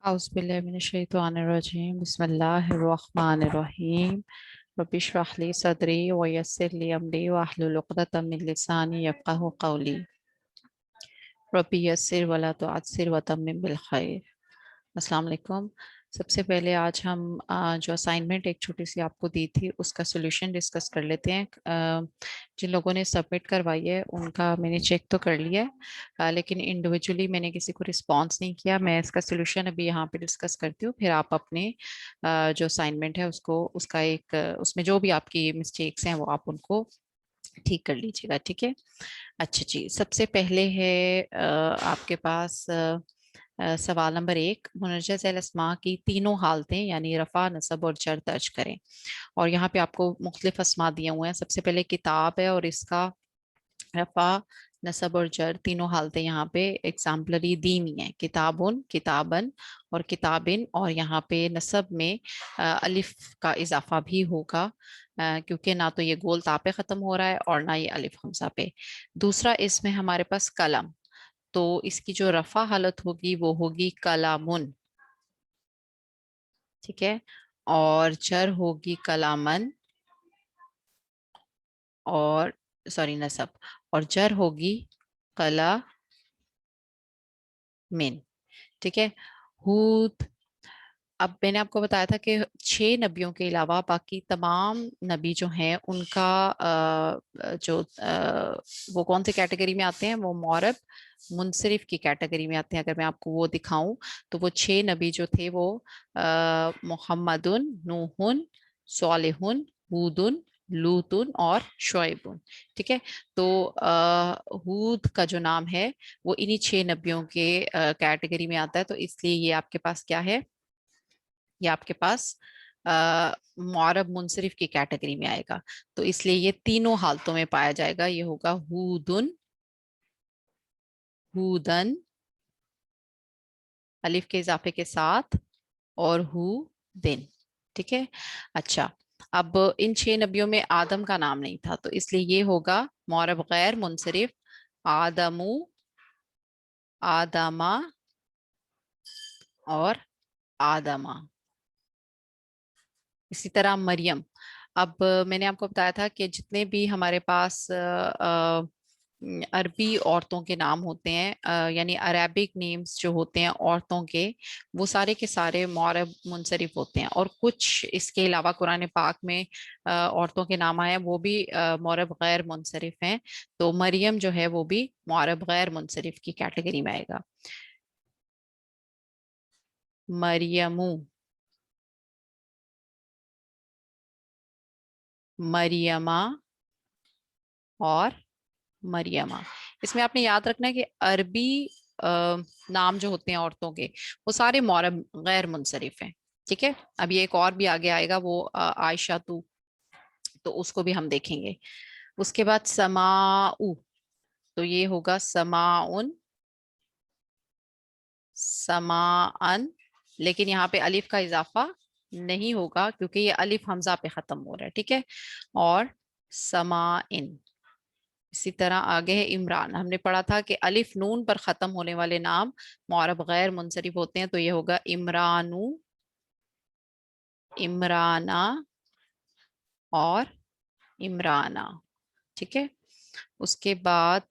औज़ुबिल्लाहिमिनश्शैतानिर्रजीम बिस्मिल्लाहिर्रहमानिर्रहीम रब्बि इश्रह ली सदरी व यस्सिर ली अमरी वाहलुल उक़दतम मिन लिसानी यफ़क़हू क़ौली रब्बी यस्सिर वला तुअस्सिर वतम्मिम बिल खैर। अस्सलाम वालेकुम। सबसे पहले आज हम जो असाइनमेंट एक छोटी सी आपको दी थी उसका सोल्यूशन डिस्कस कर लेते हैं। जिन लोगों ने सबमिट करवाई है उनका मैंने चेक तो कर लिया है, लेकिन इंडिविजुअली मैंने किसी को रिस्पांस नहीं किया। मैं इसका सोल्यूशन अभी यहाँ पे डिस्कस करती हूँ, फिर आप अपने जो असाइनमेंट है उसको उसका एक उसमें जो भी आपकी मिस्टेक्स हैं वो आप उनको ठीक कर लीजिएगा, ठीक है। अच्छा जी, सबसे पहले है आपके पास सवाल नंबर 1, मुनज्जज़ अल अस्मा की तीनों हालतें यानी रफ़ा, नसब और जर दर्ज करें। और यहाँ पे आपको मुख्तलिफ अस्मा दिए हुए हैं। सबसे पहले किताब है और इसका रफ़ा, नसब और जर तीनों हालतें यहाँ पे एग्जाम्पलरी दी हुई हैं, किताबुन, किताबन और किताबिन। और यहाँ पे नसब में अलिफ का इजाफा भी होगा, क्योंकि ना तो ये गोल ता पे ख़त्म हो रहा है और ना ये अलिफ हमजा पे। दूसरा इसमें हमारे पास कलम, तो इसकी जो रफ़ा हालत होगी वो होगी कलामुन, ठीक है। और जर होगी कलामन, और सॉरी नसब, और जर होगी कला मिन, ठीक है। हूद, अब मैंने आपको बताया था कि 6 नबियों के अलावा बाकी तमाम नबी जो हैं उनका वो कौन सी कैटेगरी में आते हैं, वो मौरब मुनसरिफ की कैटेगरी में आते हैं। अगर मैं आपको वो दिखाऊं तो वो 6 नबी जो थे वो मुहम्मदुन, नूहुन, सालिहुन, हूदुन, लूतुन और शुएबुन, ठीक है। तो हूद का जो नाम है वो इन्हीं 6 नबियों के कैटेगरी में आता है, तो इसलिए ये आपके पास क्या है, ये आपके पास मुअर्रब मुनसरिफ की कैटेगरी में आएगा। तो इसलिए ये तीनों हालतों में पाया जाएगा। ये होगा हूदुन, हूदन अलिफ के इजाफे के साथ, और हु दिन, ठीक है। अच्छा, अब इन 6 नबियों में आदम का नाम नहीं था, तो इसलिए ये होगा मुअर्रब गैर मुनसरिफ, आदमू, आदमा और आदमा। इसी तरह मरियम, अब मैंने आपको बताया था कि जितने भी हमारे पास अरबी औरतों के नाम होते हैं, यानी अरेबिक नेम्स जो होते हैं औरतों के, वो सारे के सारे मुअर्रब मुनसरिफ होते हैं। और कुछ इसके अलावा कुरान पाक में औरतों के नाम आए हैं वो भी मुअर्रब गैर मुनसरिफ हैं। तो मरियम जो है वो भी मुअर्रब गैर मुनसरिफ की कैटेगरी में आएगा। मरियमू, मरियमा और मरियमा। इसमें आपने याद रखना है कि अरबी नाम जो होते हैं औरतों के वो सारे मुअर्रब गैर मुनसरिफ हैं, ठीक है। अब ये एक और भी आगे आएगा, वो आयशा तू, तो उसको भी हम देखेंगे। उसके बाद समाउ, तो ये होगा समाउन, समाअन, लेकिन यहाँ पे अलिफ का इजाफा नहीं होगा क्योंकि ये अलिफ हमजा पे खत्म हो रहा है, ठीक है। और समाइन। इसी तरह आगे है इमरान। हमने पढ़ा था कि अलिफ नून पर खत्म होने वाले नाम मुअर्रब गैर मुनसरिफ होते हैं, तो ये होगा इमरानू, इमराना और इमराना, ठीक है। उसके बाद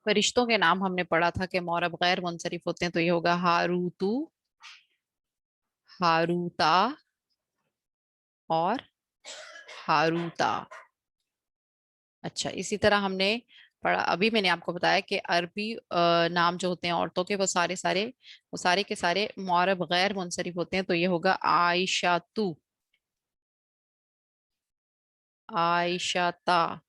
फरिश्तों के नाम हमने पढ़ा था कि मुअर्रब गैर मुनसरिफ होते हैं, तो ये होगा हारूतू, हारूता और हारूता। अच्छा, इसी तरह हमने पढ़ा, अभी मैंने आपको बताया कि अरबी नाम जो होते हैं औरतों के वो सारे के सारे मुअर्रब गैर मुनसरिफ होते हैं, तो ये होगा आयशातु, आयशाता,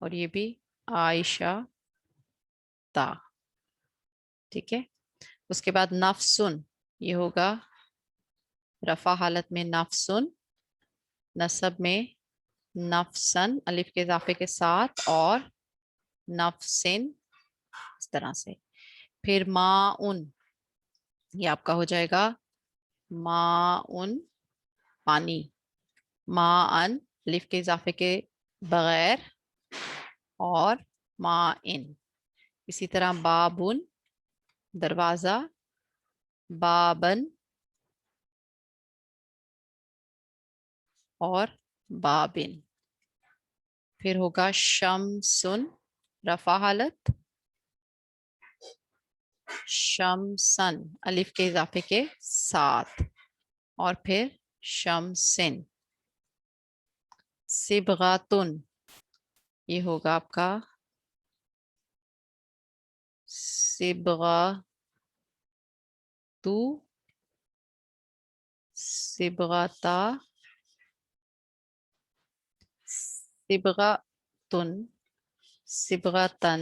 और ये भी आयशा ता, ठीक है। उसके बाद नफ्सुन, ये होगा रफा हालत में नफ्सुन, नसब में नफसन अलिफ के इजाफे के साथ, और नफसिन, इस तरह से। फिर माउन, ये आपका हो जाएगा माउन, पानी, माअन अलिफ के इजाफे के बगैर, और माइन, اسی طرح بابن دروازہ، بابن اور بابن. پھر ہوگا شمسن رفع حالت، شمسن الف کے اضافے کے ساتھ، اور پھر شمسن. سبغاتن یہ ہوگا آپ کا سبغاتو، سبغاتا، سبغاتن، سبغاتن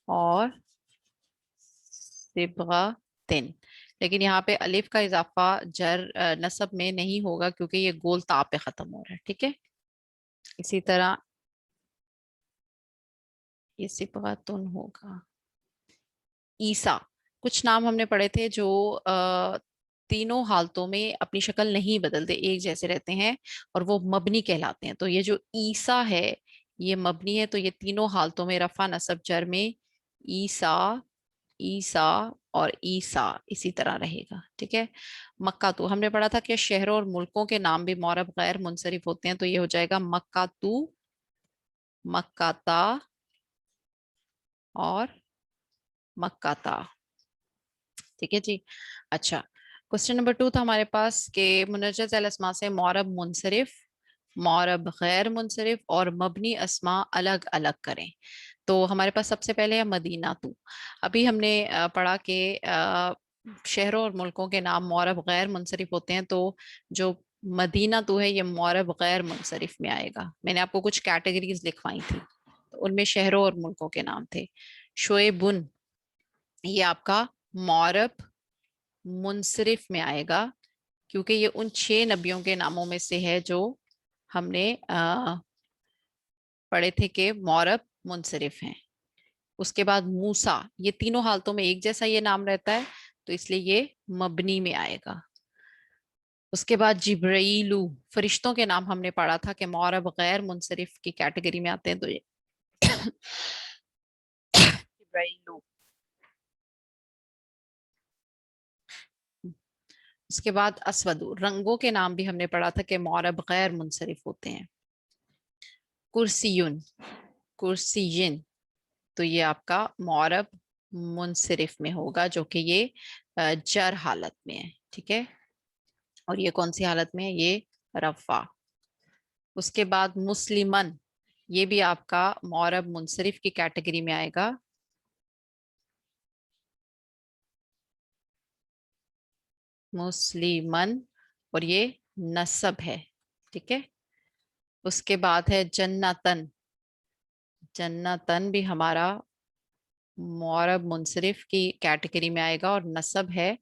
اور سبغاتن. لیکن یہاں پہ الف کا اضافہ جر نصب میں نہیں ہوگا کیونکہ یہ گول تا پہ ختم ہو رہا ہے. ٹھیک ہے. اسی طرح یہ سبغاتن ہوگا. عیسیٰ، کچھ نام ہم نے پڑھے تھے جو تینوں حالتوں میں اپنی شکل نہیں بدلتے، ایک جیسے رہتے ہیں اور وہ مبنی کہلاتے ہیں. تو یہ جو عیسیٰ ہے یہ مبنی ہے، تو یہ تینوں حالتوں میں رفع نصب جر میں عیسیٰ، عیسیٰ اور عیسیٰ اسی طرح رہے گا. ٹھیک ہے. مکہ تو ہم نے پڑھا تھا کہ شہروں اور ملکوں کے نام بھی معرب غیر منصرف ہوتے ہیں، تو یہ ہو جائے گا مکہ تو، مکہ تا اور مکہ تا. ٹھیک ہے جی. اچھا، کوسچن نمبر 2 تھا ہمارے پاس کہ منجز الاسماء سے معرب منصرف، معرب غیر منصرف اور مبنی اسماء الگ الگ کریں. تو ہمارے پاس سب سے پہلے ہے مدینہ تو. ابھی ہم نے پڑھا کہ شہروں اور ملکوں کے نام معرب غیر منصرف ہوتے ہیں، تو جو مدینہ تو ہے یہ معرب غیر منصرف میں آئے گا. میں نے آپ کو کچھ کیٹیگریز لکھوائی تھی، ان میں شہروں اور ملکوں کے نام تھے. شعیبن یہ آپ کا معرب منصرف میں آئے گا کیونکہ یہ ان 6 نبیوں کے ناموں میں سے ہے جو ہم نے پڑھے تھے کہ معرب منصرف ہیں. اس کے بعد موسیٰ، یہ تینوں حالتوں میں ایک جیسا یہ نام رہتا ہے تو اس لیے یہ مبنی میں آئے گا. اس کے بعد جبرائیلو، فرشتوں کے نام ہم نے پڑھا تھا کہ معرب غیر منصرف کی کیٹیگری میں آتے ہیں، تو یہ جبرائیلو. اس کے بعد اسودو، رنگوں کے نام بھی ہم نے پڑھا تھا کہ معرب غیر منصرف ہوتے ہیں. کرسیون، کرسیین، تو یہ آپ کا معرب منصرف میں ہوگا جو کہ یہ جر حالت میں ہے. ٹھیک ہے. اور یہ کون سی حالت میں ہے؟ یہ رفع. اس کے بعد مسلمن، یہ بھی آپ کا معرب منصرف کی کیٹیگری میں آئے گا. مسلمن اور یہ نصب ہے. ٹھیک ہے. اس کے بعد ہے جنتن، جنتن بھی ہمارا معرب منصرف کی کیٹیگری میں آئے گا اور نصب ہے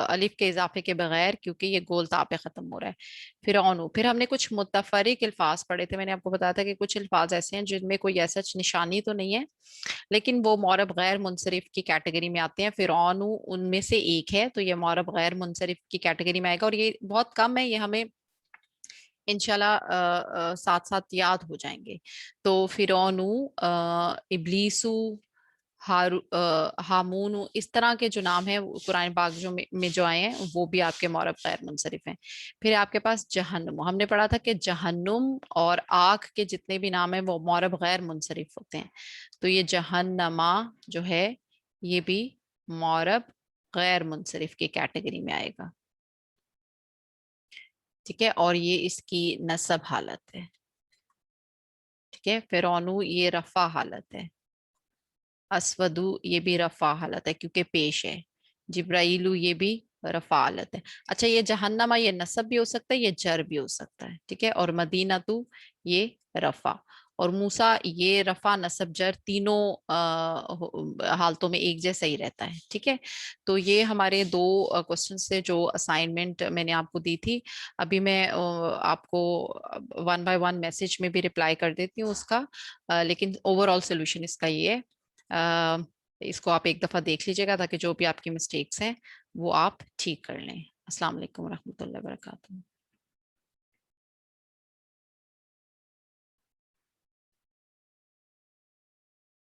الف کے اضافے کے بغیر کیونکہ یہ گول تا پہ ختم ہو رہا ہے. فرعون، پھر ہم نے کچھ متفرق الفاظ پڑھے تھے. میں نے آپ کو بتایا تھا کہ کچھ الفاظ ایسے ہیں جن میں کوئی ایسا نشانی تو نہیں ہے لیکن وہ معرب غیر منصرف کی کیٹیگری میں آتے ہیں. فرعون ان میں سے ایک ہے تو یہ معرب غیر منصرف کی کیٹیگری میں آئے گا اور یہ بہت کم ہے، یہ ہمیں انشاءاللہ ساتھ ساتھ یاد ہو جائیں گے. تو فرعون، ابلیسو، ہامون، اس طرح کے جو نام ہیں قرآن پاک میں جو آئے ہیں وہ بھی آپ کے معرب غیر منصرف ہیں. پھر آپ کے پاس جہنم، ہم نے پڑھا تھا کہ جہنم اور آگ کے جتنے بھی نام ہیں وہ معرب غیر منصرف ہوتے ہیں. تو یہ جہنما جو ہے یہ بھی معرب غیر منصرف کی کیٹیگری میں آئے گا. ٹھیک ہے. اور یہ اس کی نصب حالت ہے. ٹھیک ہے. فرعون یہ رفع حالت ہے. اسودو یہ بھی رفع حالت ہے کیونکہ پیش ہے. جبرائیلو یہ بھی رفع حالت ہے. اچھا، یہ جہنمہ یہ نصب بھی ہو سکتا ہے، یہ جر بھی ہو سکتا ہے. ٹھیک ہے. اور مدینہ تو یہ رفع، اور موسیٰ یہ رفع نصب جر تینوں حالتوں میں ایک جیسا ہی رہتا ہے. ٹھیک ہے. تو یہ ہمارے 2 کوسچن سے جو اسائنمنٹ میں نے آپ کو دی تھی. ابھی میں آپ کو 1 by 1 میسج میں بھی رپلائی کر دیتی ہوں اس کا، لیکن اوور آل سولوشن اس کا یہ ہے. اس کو آپ ایک دفعہ دیکھ لیجیے گا تاکہ جو بھی آپ کی مسٹیکس ہیں وہ آپ ٹھیک کر لیں. السلام علیکم ورحمۃ اللہ وبرکاتہ.